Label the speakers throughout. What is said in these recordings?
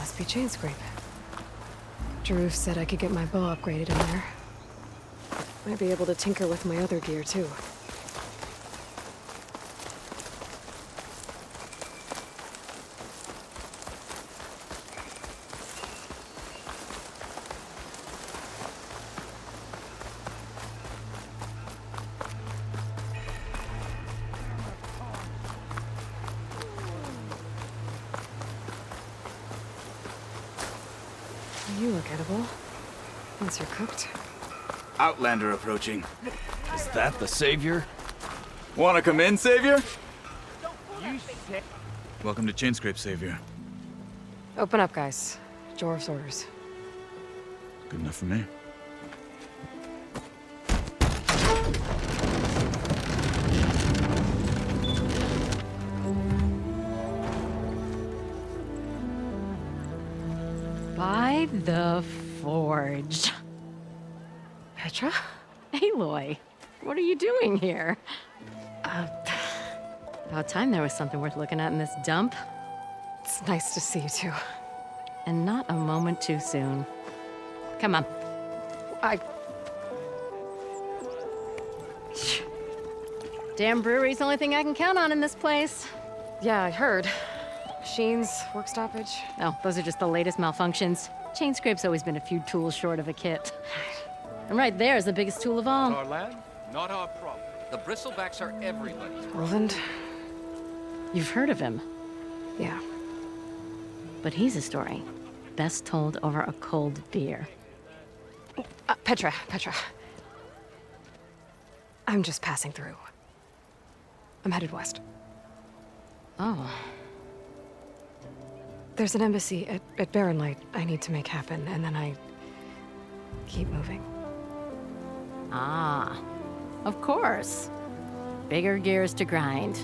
Speaker 1: Must be chain scrape. Drew said I could get my bow upgraded in there. Might be able to tinker with my other gear, too. You look edible. Once you're cooked.
Speaker 2: Outlander approaching.
Speaker 3: Is that the savior?
Speaker 2: Wanna come in, Savior? Welcome to Chainscrape, Savior.
Speaker 1: Open up, guys. Jorv's orders.
Speaker 2: Good enough for me.
Speaker 4: By the forge.
Speaker 1: Petra?
Speaker 4: Aloy, what are you doing here? About time there was something worth looking at in this dump.
Speaker 1: It's nice to see you, too.
Speaker 4: And not a moment too soon. Come on. Damn brewery's the only thing I can count on in this place.
Speaker 1: Yeah, I heard. Machines, work stoppage.
Speaker 4: Oh, those are just the latest malfunctions. Chain scrape's always been a few tools short of a kit. And right there is the biggest tool of all.
Speaker 5: Our land, not our problem. The bristlebacks are everybody's problem.
Speaker 1: Roland?
Speaker 4: You've heard of him,
Speaker 1: Yeah.
Speaker 4: but he's a story best told over a cold beer.
Speaker 1: Petra. I'm just passing through. I'm headed west.
Speaker 4: Oh,
Speaker 1: There's an embassy at Barren Light I need to make happen, and then I keep moving.
Speaker 4: ah, of course. Bigger gears to grind.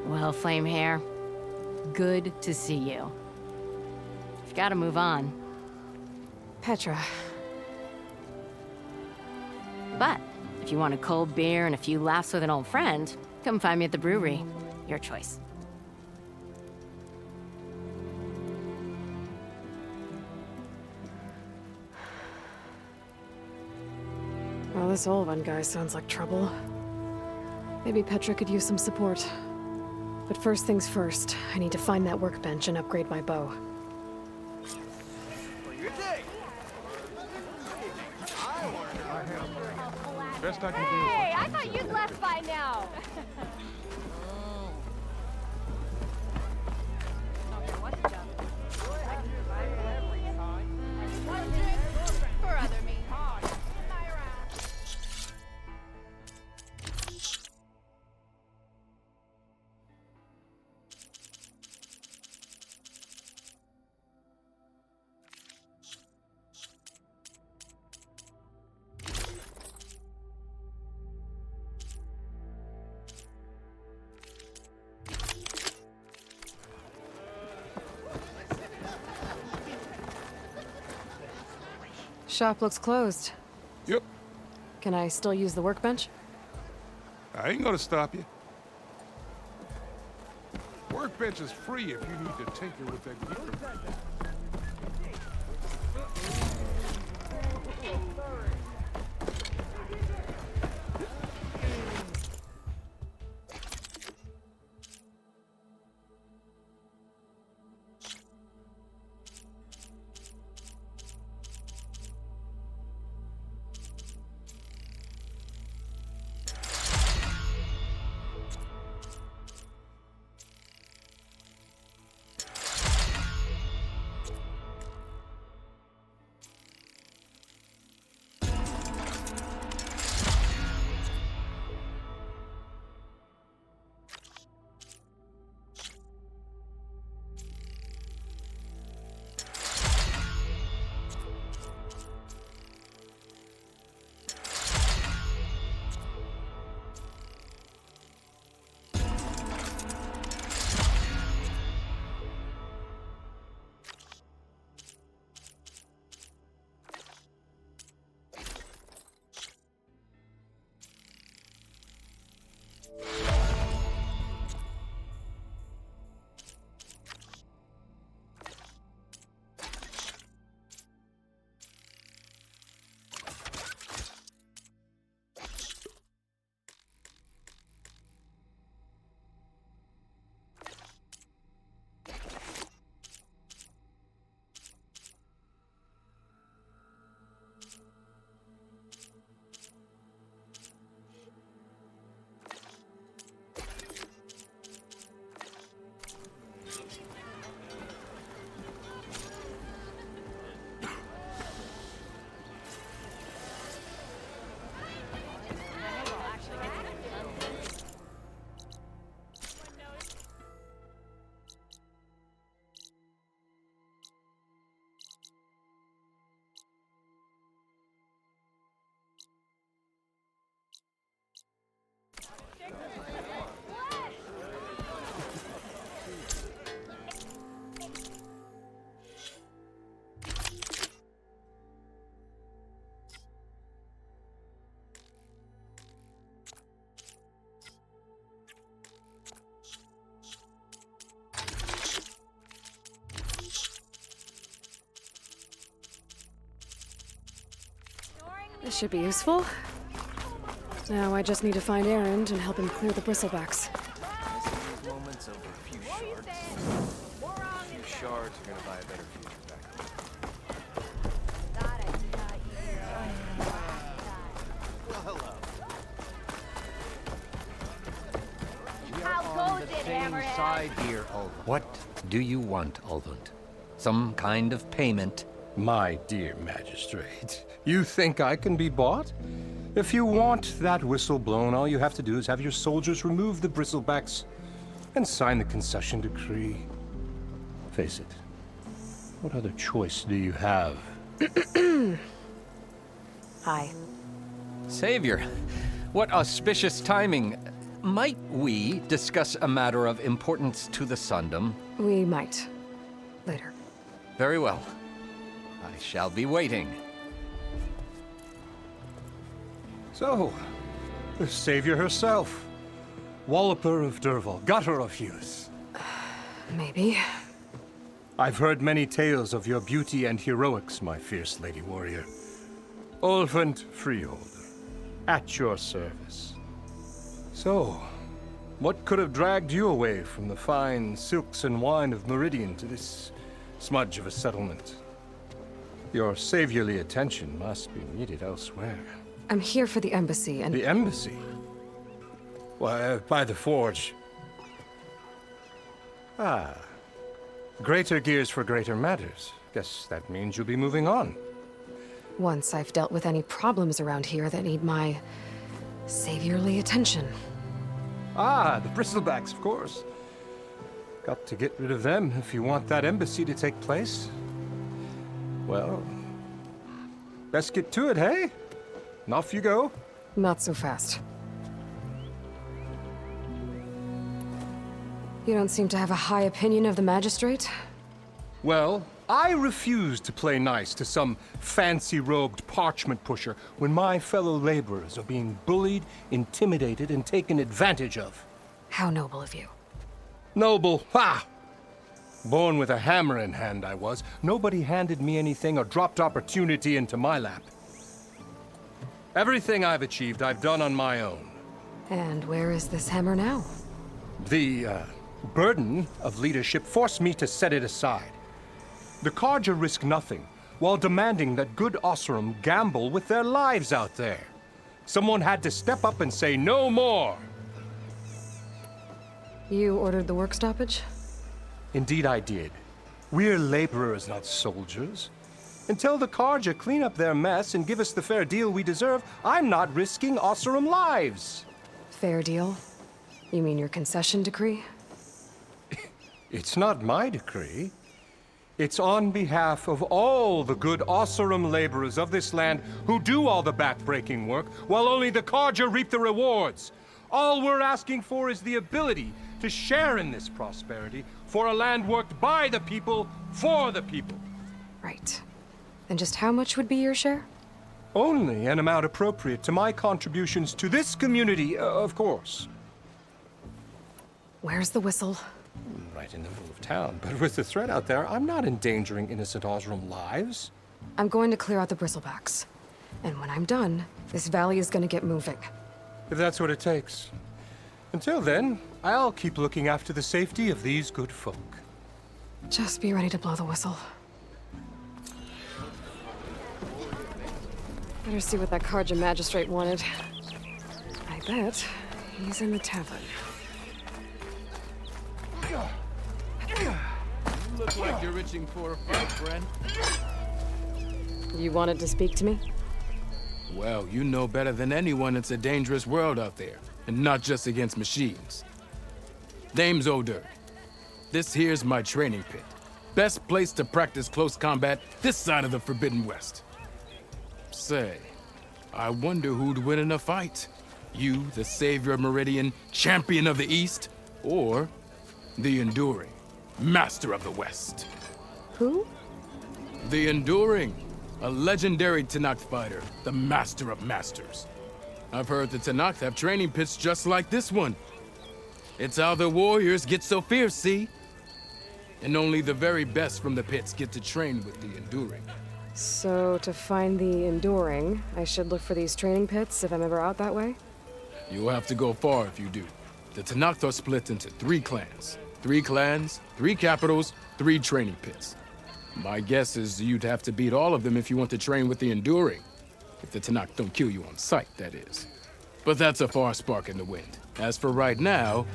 Speaker 4: Well, Flame Hair, good to see you. You've got to move on.
Speaker 1: Petra.
Speaker 4: But if you want a cold beer and a few laughs with an old friend, come find me at the brewery. Your choice.
Speaker 1: Well, this Olvan guy sounds like trouble. Maybe Petra could use some support. But first things first, I need to find that workbench and upgrade my bow.
Speaker 5: Best I can do.
Speaker 6: Hey, I thought you'd left by now. For other me.
Speaker 1: Shop looks closed.
Speaker 7: Yep,
Speaker 1: Can I still use the workbench?
Speaker 7: I ain't gonna stop you. Workbench is free if you need to tinker with that gear.
Speaker 1: This should be useful. Now I just need to find Erend and help him clear the bristlebacks.
Speaker 3: These moments over a few shards. A few shards are gonna buy a better future back then.
Speaker 6: How goes it, Hammerhead?
Speaker 8: Side here, Ulvund. What do you want, Ulvund? Some kind of payment?
Speaker 9: My dear magistrate, you think I can be bought? If you want that whistle blown, all you have to do is have your soldiers remove the bristlebacks and sign the concession decree. Face it, what other choice do you have?
Speaker 1: Hi.
Speaker 8: Savior, what auspicious timing. Might we discuss a matter of importance to the Sundom?
Speaker 1: We might. Later.
Speaker 8: Very well. I shall be waiting.
Speaker 9: So, the savior herself. Walloper of Derval, gutter of youth.
Speaker 1: Maybe.
Speaker 9: I've heard many tales of your beauty and heroics, my fierce lady warrior. Ulvund Freeholder, at your service. So, what could have dragged you away from the fine silks and wine of Meridian to this smudge of a settlement? Your saviorly attention must be needed elsewhere.
Speaker 1: I'm here for the embassy and...
Speaker 9: The embassy? Why, by the forge. Ah. Greater gears for greater matters. Guess that means you'll be moving on.
Speaker 1: Once I've dealt with any problems around here that need my saviorly attention.
Speaker 9: Ah, the bristlebacks, of course. Got to get rid of them if you want that embassy to take place. Well, best get to it, hey? And off you go.
Speaker 1: Not so fast. You don't seem to have a high opinion of the magistrate?
Speaker 9: Well, I refuse to play nice to some fancy-robed parchment pusher when my fellow laborers are being bullied, intimidated, and taken advantage of.
Speaker 1: How noble of you.
Speaker 9: Noble, ha! Born with a hammer in hand, I was. Nobody handed me anything or dropped opportunity into my lap. Everything I've achieved, I've done on my own.
Speaker 1: And where is this hammer now?
Speaker 9: The, burden of leadership forced me to set it aside. The Carja risk nothing, while demanding that good Osseram gamble with their lives out there. Someone had to step up and say no more.
Speaker 1: You ordered the work stoppage?
Speaker 9: Indeed I did. We're laborers, not soldiers. Until the Carja clean up their mess and give us the fair deal we deserve, I'm not risking Osseram lives.
Speaker 1: Fair deal? You mean your concession decree?
Speaker 9: It's not my decree. It's on behalf of all the good Osseram laborers of this land who do all the back-breaking work, while only the Carja reap the rewards. All we're asking for is the ability to share in this prosperity for a land worked by the people, for the people.
Speaker 1: Right. And just how much would be your share?
Speaker 9: Only an amount appropriate to my contributions to this community, of course.
Speaker 1: Where's the whistle?
Speaker 9: Right in the middle of town, but with the threat out there, I'm not endangering innocent Osram lives.
Speaker 1: I'm going to clear out the bristlebacks. And when I'm done, this valley is going to get moving.
Speaker 9: If that's what it takes. Until then, I'll keep looking after the safety of these good folk.
Speaker 1: Just be ready to blow the whistle. Better see what that Carja magistrate wanted. I bet he's in the tavern.
Speaker 5: You look like you're itching for a fight, friend.
Speaker 1: You wanted to speak to me?
Speaker 10: Well, you know better than anyone it's a dangerous world out there, and not just against machines. Name's O'Dirk. This here's my training pit. Best place to practice close combat this side of the Forbidden West. Say, I wonder who'd win in a fight. You, the savior of Meridian, champion of the East, or the Enduring, master of the West.
Speaker 1: Who?
Speaker 10: The Enduring, a legendary Tenakth fighter, the master of masters. I've heard the Tenakth have training pits just like this one. It's how the warriors get so fierce, see? And only the very best from the pits get to train with the Enduring.
Speaker 1: So, to find the enduring, I should look for these training pits if I'm ever out that way?
Speaker 10: You'll have to go far if you do. The Tenakth are split into 3 clans. 3 clans, 3 capitals, 3 training pits. My guess is you'd have to beat all of them if you want to train with the enduring. If the Tenakth don't kill you on sight, that is. But that's a far spark in the wind. As for right now,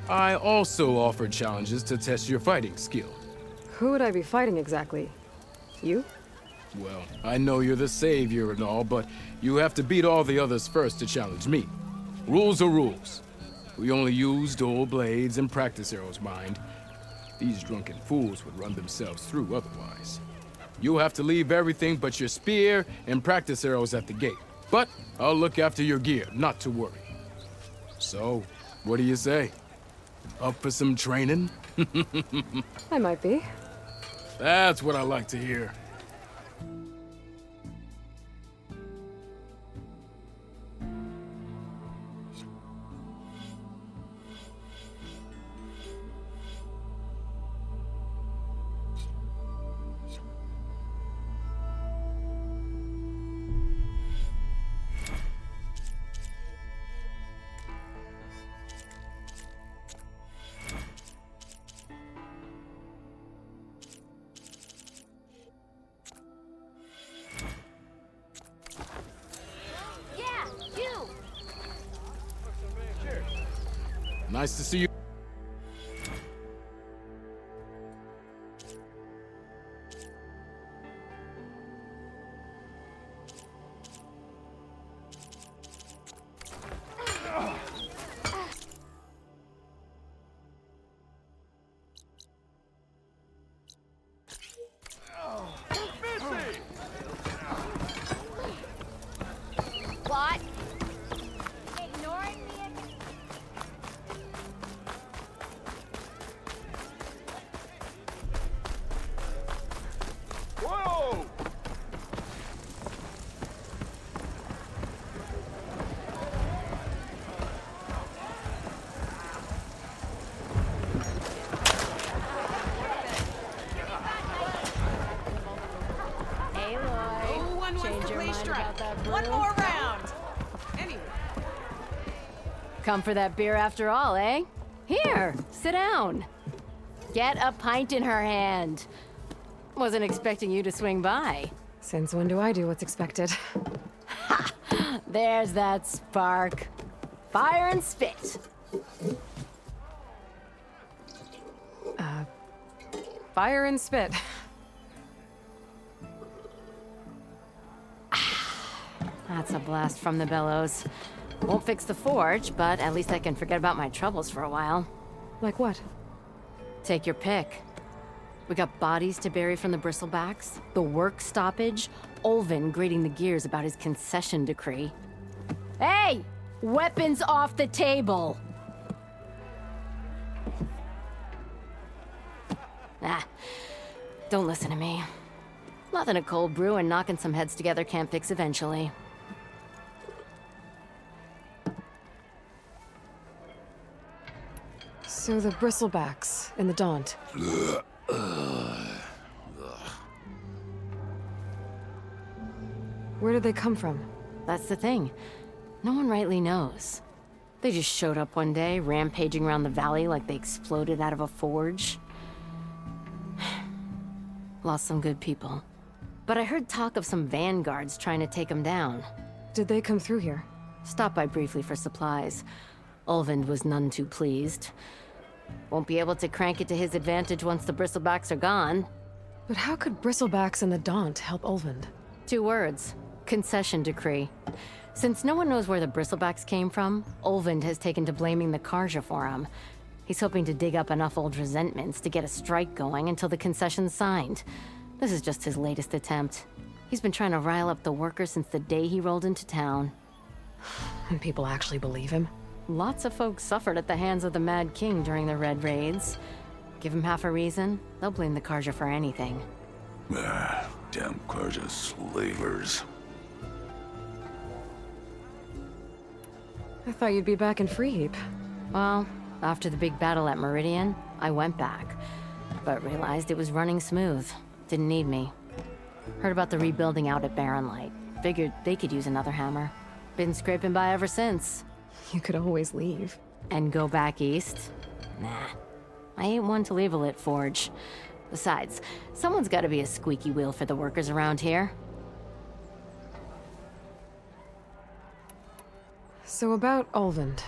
Speaker 10: I also offer challenges to test your fighting skill.
Speaker 1: Who would I be fighting exactly? You?
Speaker 10: Well, I know you're the savior and all, but you have to beat all the others first to challenge me. Rules are rules. We only use dual blades and practice arrows, mind. These drunken fools would run themselves through otherwise. You'll have to leave everything but your spear and practice arrows at the gate. But I'll look after your gear, not to worry. So, what do you say? Up for some training?
Speaker 1: I might be.
Speaker 10: That's what I like to hear. Nice to see you.
Speaker 6: What? Ignoring me again?
Speaker 7: Whoa!
Speaker 4: Aloy,
Speaker 11: No one wants
Speaker 4: change
Speaker 11: to
Speaker 4: your
Speaker 11: play
Speaker 4: mind
Speaker 11: strike.
Speaker 4: about that
Speaker 11: One
Speaker 4: brew?
Speaker 11: more round. Anyway.
Speaker 4: Come for that beer after all, eh? Here, sit down. Get a pint in her hand. Wasn't expecting you to swing by.
Speaker 1: Since when do I do what's expected?
Speaker 4: There's that spark. Fire and spit.
Speaker 1: Fire and spit.
Speaker 4: That's a blast from the bellows. Won't fix the forge, but at least I can forget about my troubles for a while.
Speaker 1: Like what?
Speaker 4: Take your pick. We got bodies to bury from the bristlebacks, the work stoppage, Olvin grating the gears about his concession decree. Hey! Weapons off the table! Ah, don't listen to me. Nothing a cold brew and knocking some heads together can't fix eventually.
Speaker 1: So the bristlebacks in the Daunt. Where did they come from?
Speaker 4: That's the thing. No one rightly knows. They just showed up one day, rampaging around the valley like they exploded out of a forge. Lost some good people. But I heard talk of some vanguards trying to take them down.
Speaker 1: Did they come through here?
Speaker 4: Stopped by briefly for supplies. Olvind was none too pleased. Won't be able to crank it to his advantage once the bristlebacks are gone.
Speaker 1: But how could bristlebacks and the Daunt help Olvind?
Speaker 4: 2 words. Concession decree. Since no one knows where the bristlebacks came from, Olvind has taken to blaming the Karja for him. He's hoping to dig up enough old resentments to get a strike going until the concession's signed. This is just his latest attempt. He's been trying to rile up the workers since the day he rolled into town.
Speaker 1: And people actually believe him?
Speaker 4: Lots of folks suffered at the hands of the Mad King during the Red Raids. Give him half a reason, they'll blame the Karja for anything.
Speaker 2: Damn Karja slavers.
Speaker 1: I thought you'd be back in Freeheap.
Speaker 4: Well, after the big battle at Meridian, I went back. But realized it was running smooth. Didn't need me. Heard about the rebuilding out at Barren Light. Figured they could use another hammer. Been scraping by ever since.
Speaker 1: You could always leave.
Speaker 4: And go back east? Nah. I ain't one to leave a lit forge. Besides, someone's gotta be a squeaky wheel for the workers around here.
Speaker 1: So about Ulvund.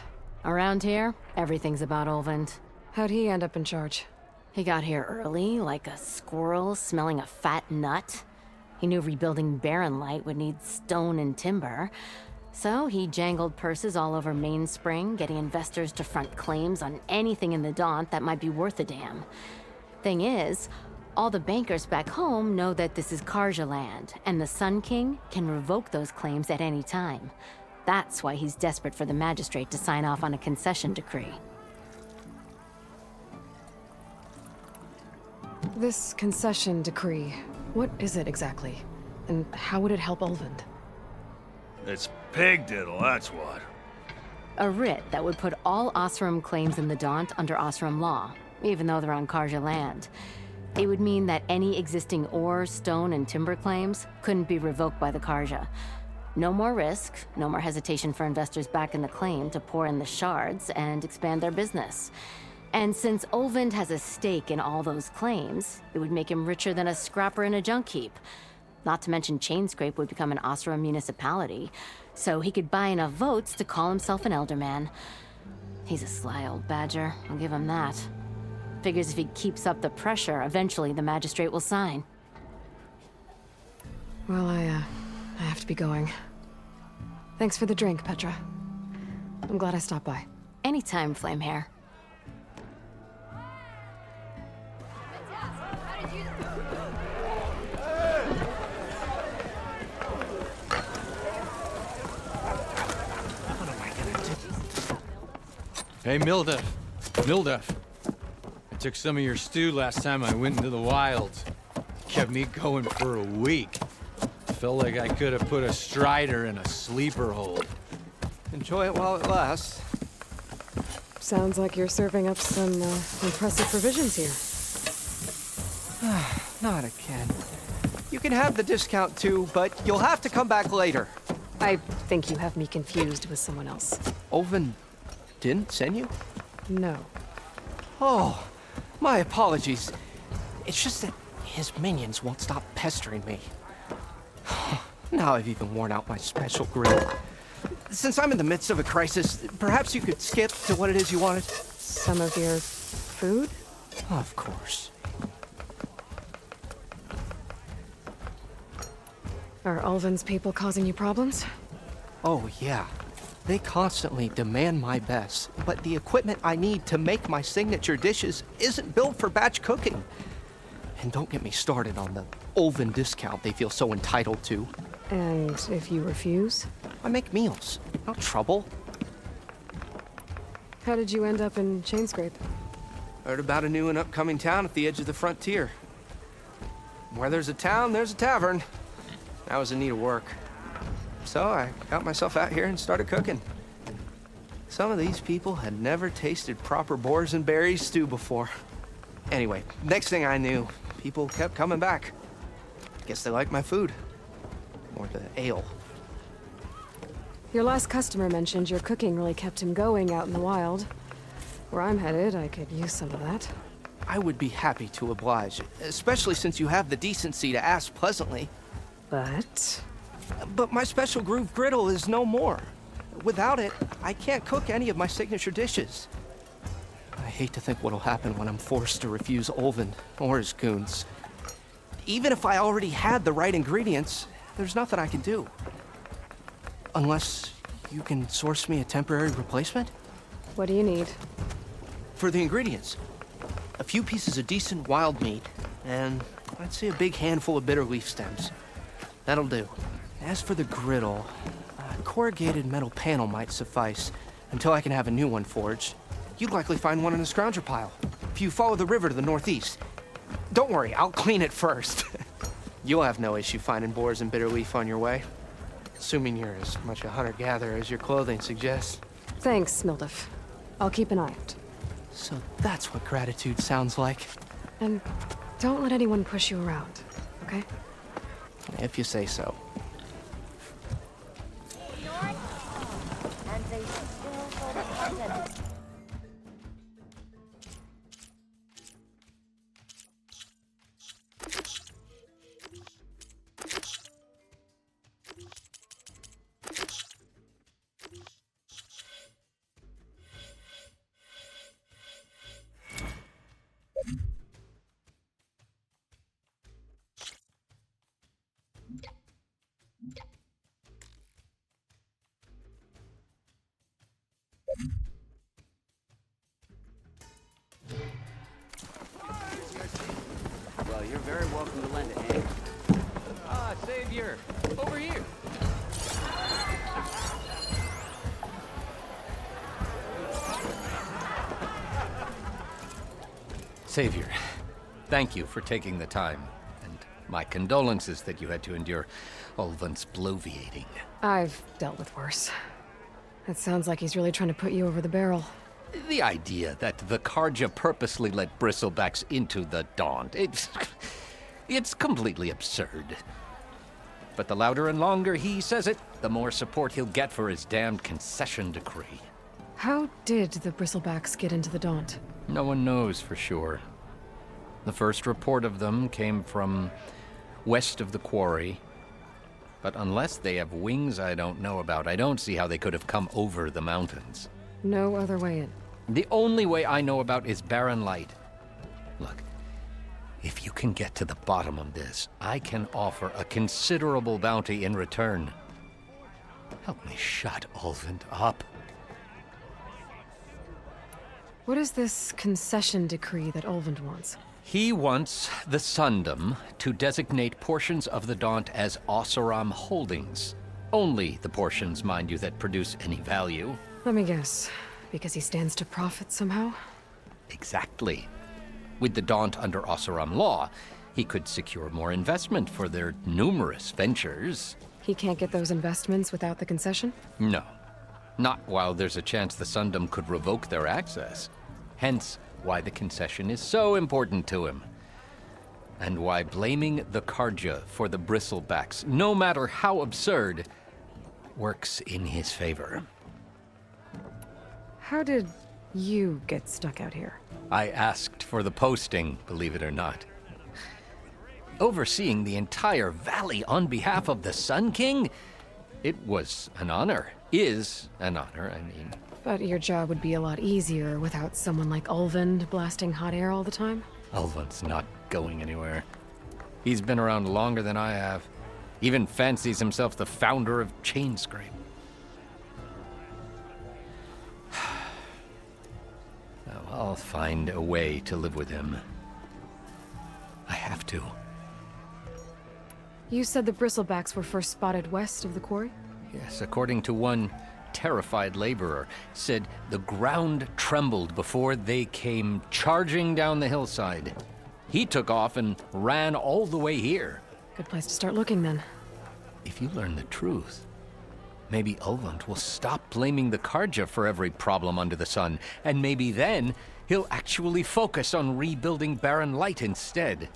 Speaker 4: Around here, everything's about Ulvund.
Speaker 1: How'd he end up in charge?
Speaker 4: He got here early, like a squirrel smelling a fat nut. He knew rebuilding Barren Light would need stone and timber. So he jangled purses all over Mainspring, getting investors to front claims on anything in the Daunt that might be worth a damn. Thing is, all the bankers back home know that this is Karja land, and the Sun King can revoke those claims at any time. That's why he's desperate for the magistrate to sign off on a concession decree.
Speaker 1: This concession decree, what is it exactly? And how would it help Ulvund?
Speaker 2: It's pig diddle, that's what.
Speaker 4: A writ that would put all Osram claims in the Daunt under Osram law, even though they're on Karja land. It would mean that any existing ore, stone, and timber claims couldn't be revoked by the Karja. No more risk, no more hesitation for investors back in the claim to pour in the shards and expand their business. And since Ulvund has a stake in all those claims, it would make him richer than a scrapper in a junk heap. Not to mention Chainscrape would become an Osram municipality, so he could buy enough votes to call himself an elderman. He's a sly old badger, I'll give him that. Figures if he keeps up the pressure, eventually the magistrate will sign.
Speaker 1: Well, I have to be going. Thanks for the drink, Petra. I'm glad I stopped by.
Speaker 4: Anytime, Flamehair.
Speaker 10: Hey, Mildef. Mildef. I took some of your stew last time I went into the wilds. Kept me going for a week. Felt like I could have put a strider in a sleeper hold.
Speaker 3: Enjoy it while it lasts.
Speaker 1: Sounds like you're serving up some impressive provisions here.
Speaker 3: Not again. You can have the discount too, but you'll have to come back later.
Speaker 1: I think you have me confused with someone else.
Speaker 3: Ulvund didn't send you?
Speaker 1: No.
Speaker 3: Oh, my apologies. It's just that his minions won't stop pestering me. Now I've even worn out my special grill. Since I'm in the midst of a crisis, perhaps you could skip to what it is you wanted?
Speaker 1: Some of your food?
Speaker 3: Of course.
Speaker 1: Are Ulvund's people causing you problems?
Speaker 3: Oh, yeah. They constantly demand my best, but the equipment I need to make my signature dishes isn't built for batch cooking. And don't get me started on the Ulvund discount they feel so entitled to.
Speaker 1: And if you refuse?
Speaker 3: I make meals, not trouble.
Speaker 1: How did you end up in Chainscrape?
Speaker 3: Heard about a new and upcoming town at the edge of the frontier. Where there's a town, there's a tavern. I was in need of work. So I got myself out here and started cooking. Some of these people had never tasted proper boars and berries stew before. Anyway, next thing I knew, people kept coming back. Guess they liked my food. Or the ale.
Speaker 1: Your last customer mentioned your cooking really kept him going out in the wild. Where I'm headed, I could use some of that.
Speaker 3: I would be happy to oblige, especially since you have the decency to ask pleasantly. But my special groove griddle is no more. Without it, I can't cook any of my signature dishes. I hate to think what'll happen when I'm forced to refuse Ulvund or his goons. Even if I already had the right ingredients, there's nothing I can do. Unless you can source me a temporary replacement?
Speaker 1: What do you need?
Speaker 3: For the ingredients, a few pieces of decent wild meat, and I'd say a big handful of bitter leaf stems. That'll do. As for the griddle, a corrugated metal panel might suffice until I can have a new one forged. You'd likely find one in the scrounger pile, if you follow the river to the northeast. Don't worry, I'll clean it first. You'll have no issue finding boars and bitter leaf on your way. Assuming you're as much a hunter-gatherer as your clothing suggests.
Speaker 1: Thanks, Mildef. I'll keep an eye out.
Speaker 3: So that's what gratitude sounds like.
Speaker 1: And don't let anyone push you around, okay?
Speaker 3: If you say so.
Speaker 6: And they still hold the identity.
Speaker 12: Well, you're very welcome to lend a hand.
Speaker 8: Ah, Savior! Over here! Savior, thank you for taking the time, and my condolences that you had to endure Ulvund's bloviating.
Speaker 1: I've dealt with worse. It sounds like he's really trying to put you over the barrel.
Speaker 8: The idea that the Karja purposely let bristlebacks into the Daunt, it's completely absurd. But the louder and longer he says it, the more support he'll get for his damned concession decree.
Speaker 1: How did the bristlebacks get into the Daunt?
Speaker 8: No one knows for sure. The first report of them came from west of the quarry. But unless they have wings I don't know about, I don't see how they could have come over the mountains.
Speaker 1: No other way in.
Speaker 8: The only way I know about is barren light. Look, if you can get to the bottom of this, I can offer a considerable bounty in return. Help me shut Ulvund up.
Speaker 1: What is this concession decree that Ulvund wants?
Speaker 8: He wants the Sundom to designate portions of the Daunt as Oseram holdings. Only the portions, mind you, that produce any value.
Speaker 1: Let me guess. Because he stands to profit somehow?
Speaker 8: Exactly. With the Daunt under Oseram law, he could secure more investment for their numerous ventures.
Speaker 1: He can't get those investments without the concession?
Speaker 8: No. Not while there's a chance the Sundom could revoke their access. Hence, why the concession is so important to him. And why blaming the Karja for the bristlebacks, no matter how absurd, works in his favor.
Speaker 1: How did you get stuck out here?
Speaker 8: I asked for the posting, believe it or not. Overseeing the entire valley on behalf of the Sun King? It was an honor. Is an honor, I mean.
Speaker 1: But your job would be a lot easier without someone like Ulvund blasting hot air all the time?
Speaker 8: Ulvund's not going anywhere. He's been around longer than I have. Even fancies himself the founder of Chainscrape. I'll find a way to live with him. I have to.
Speaker 1: You said the bristlebacks were first spotted west of the quarry?
Speaker 8: Yes, according to one terrified laborer, said the ground trembled before they came charging down the hillside. He took off and ran all the way here.
Speaker 1: Good place to start looking, then.
Speaker 8: If you learn the truth, maybe Ulvund will stop blaming the Karja for every problem under the sun, and maybe then he'll actually focus on rebuilding Barren Light instead.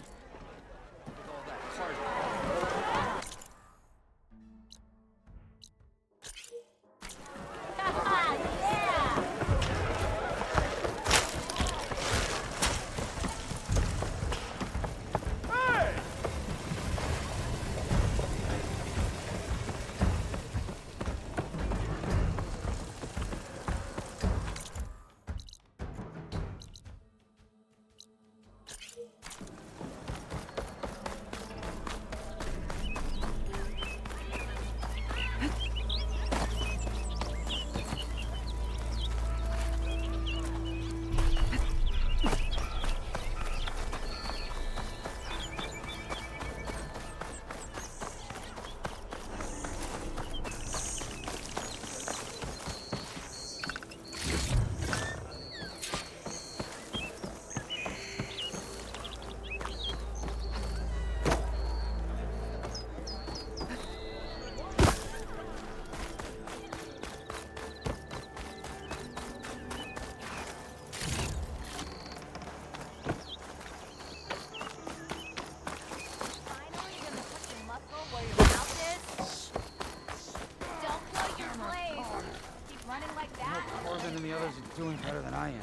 Speaker 12: doing better than I am.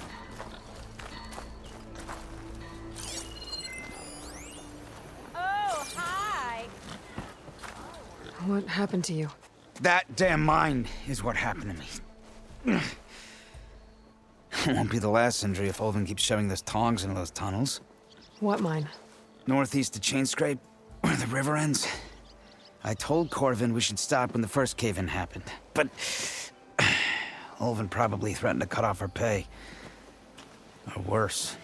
Speaker 6: Oh, hi!
Speaker 1: What happened to you?
Speaker 12: That damn mine is what happened to me. It won't be the last injury if Ulvin keeps shoving those tongs into those tunnels.
Speaker 1: What mine?
Speaker 12: Northeast of Chain Scrape, where the river ends. I told Corvin we should stop when the first cave-in happened, but Ulvin probably threatened to cut off our pay. Or worse.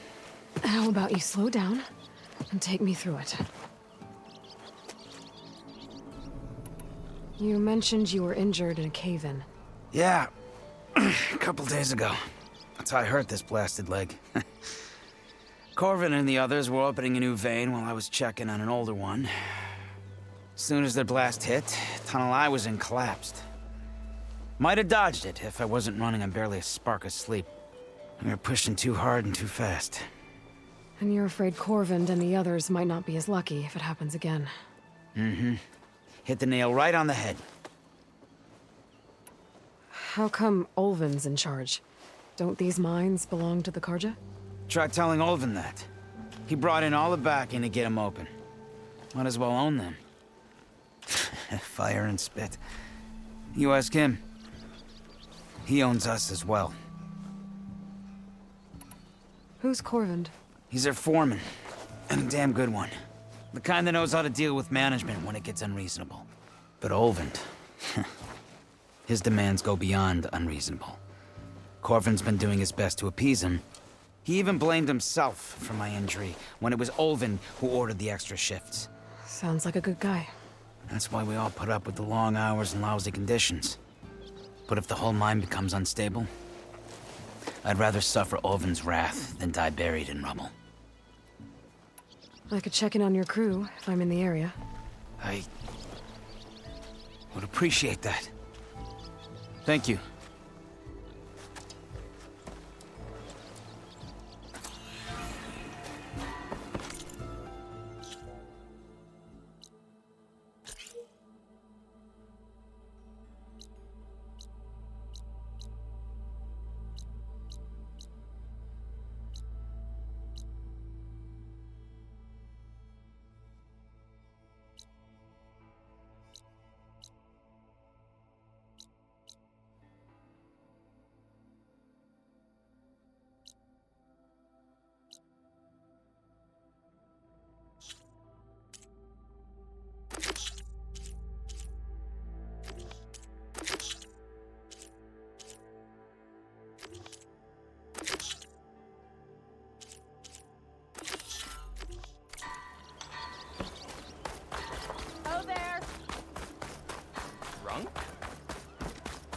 Speaker 1: How about you slow down and take me through it? You mentioned you were injured in a cave-in.
Speaker 12: Yeah, a couple days ago. That's how I hurt this blasted leg. Corvin and the others were opening a new vein while I was checking on an older one. As soon as their blast hit, tunnel I was in collapsed. Might have dodged it if I wasn't running on barely a spark of sleep. We were pushing too hard and too fast.
Speaker 1: And you're afraid Corvind and the others might not be as lucky if it happens again.
Speaker 12: Mm-hmm. Hit the nail right on the head.
Speaker 1: How come Ulvin's in charge? Don't these mines belong to the Karja?
Speaker 12: Try telling Ulvin that. He brought in all the backing to get them open. Might as well own them. Fire and spit. You ask him. He owns us as well.
Speaker 1: Who's Corvind?
Speaker 12: He's their foreman. And a damn good one. The kind that knows how to deal with management when it gets unreasonable. But Ulvin, his demands go beyond unreasonable. Corvin's been doing his best to appease him. He even blamed himself for my injury when it was Ulvin who ordered the extra shifts.
Speaker 1: Sounds like a good guy.
Speaker 12: That's why we all put up with the long hours and lousy conditions. But if the whole mine becomes unstable, I'd rather suffer Ulvin's wrath than die buried in rubble.
Speaker 1: I could check in on your crew if I'm in the area.
Speaker 12: I would appreciate that. Thank you.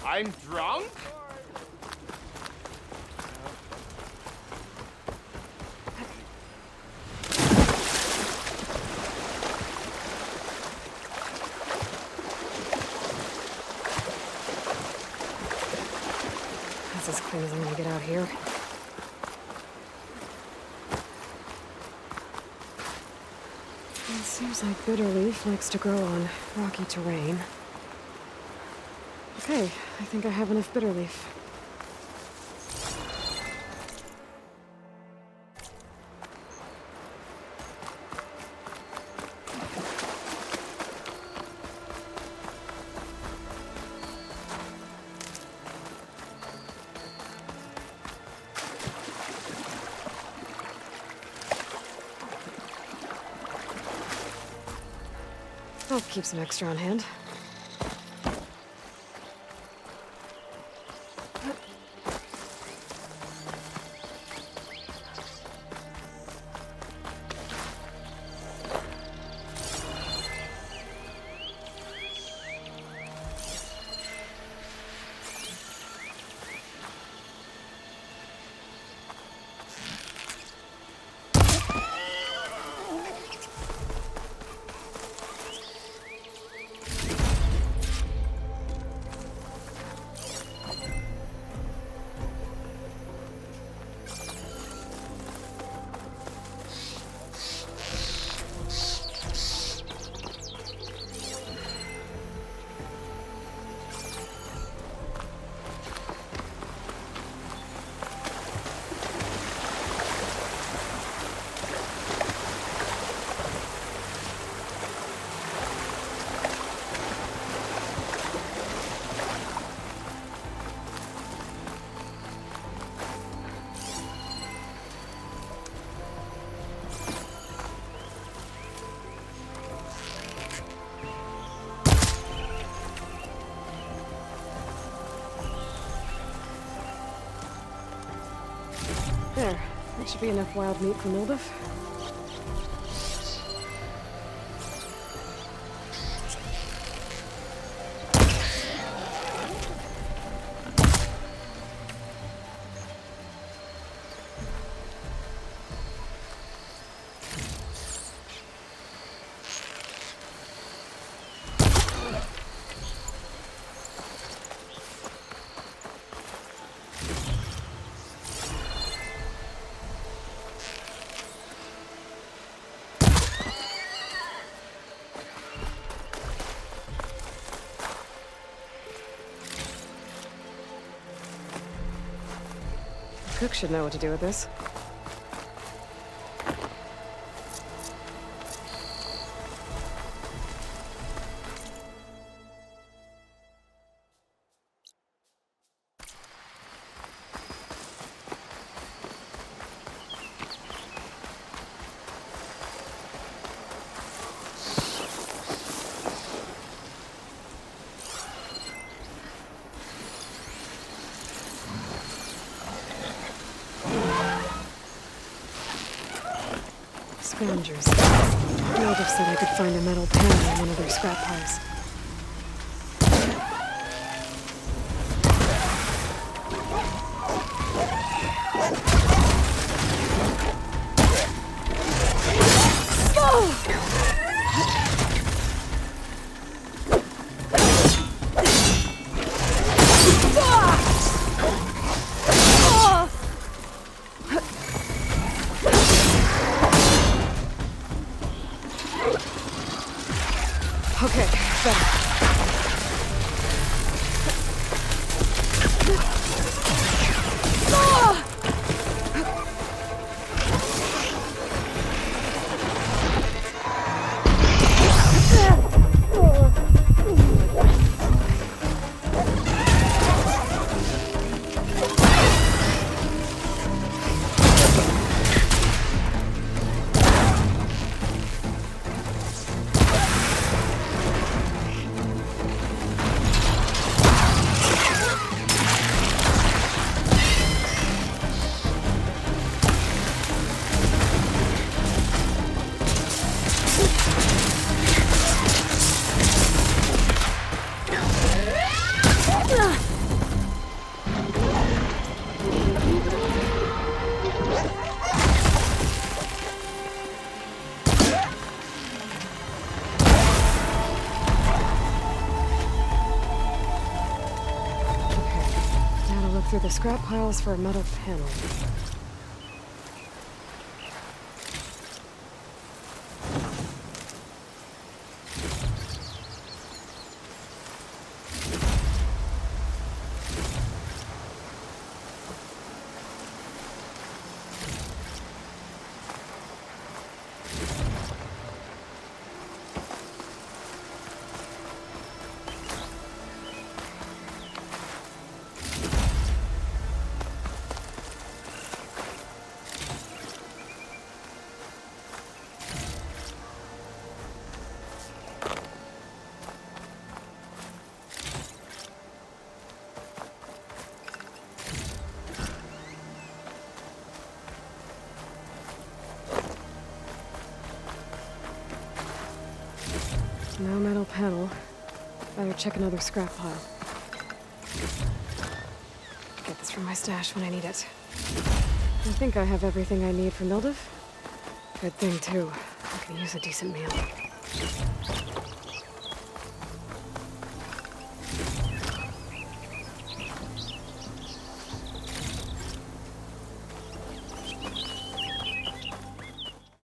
Speaker 5: I'm drunk?
Speaker 1: That's as clean as I'm gonna get out here. It seems like bitterleaf likes to grow on rocky terrain. Okay, I think I have enough bitterleaf. I'll keep some extra on hand. Should be enough wild meat for Mildif. Cook should know what to do with this. Scavengers. Mildif said I could find a metal panel in one of their scrap piles. Okay, better. Through the scrap piles for a metal panel. No metal panel. Better check another scrap pile. Get this from my stash when I need it. I think I have everything I need for Mildif. Good thing, too. I can use a decent meal.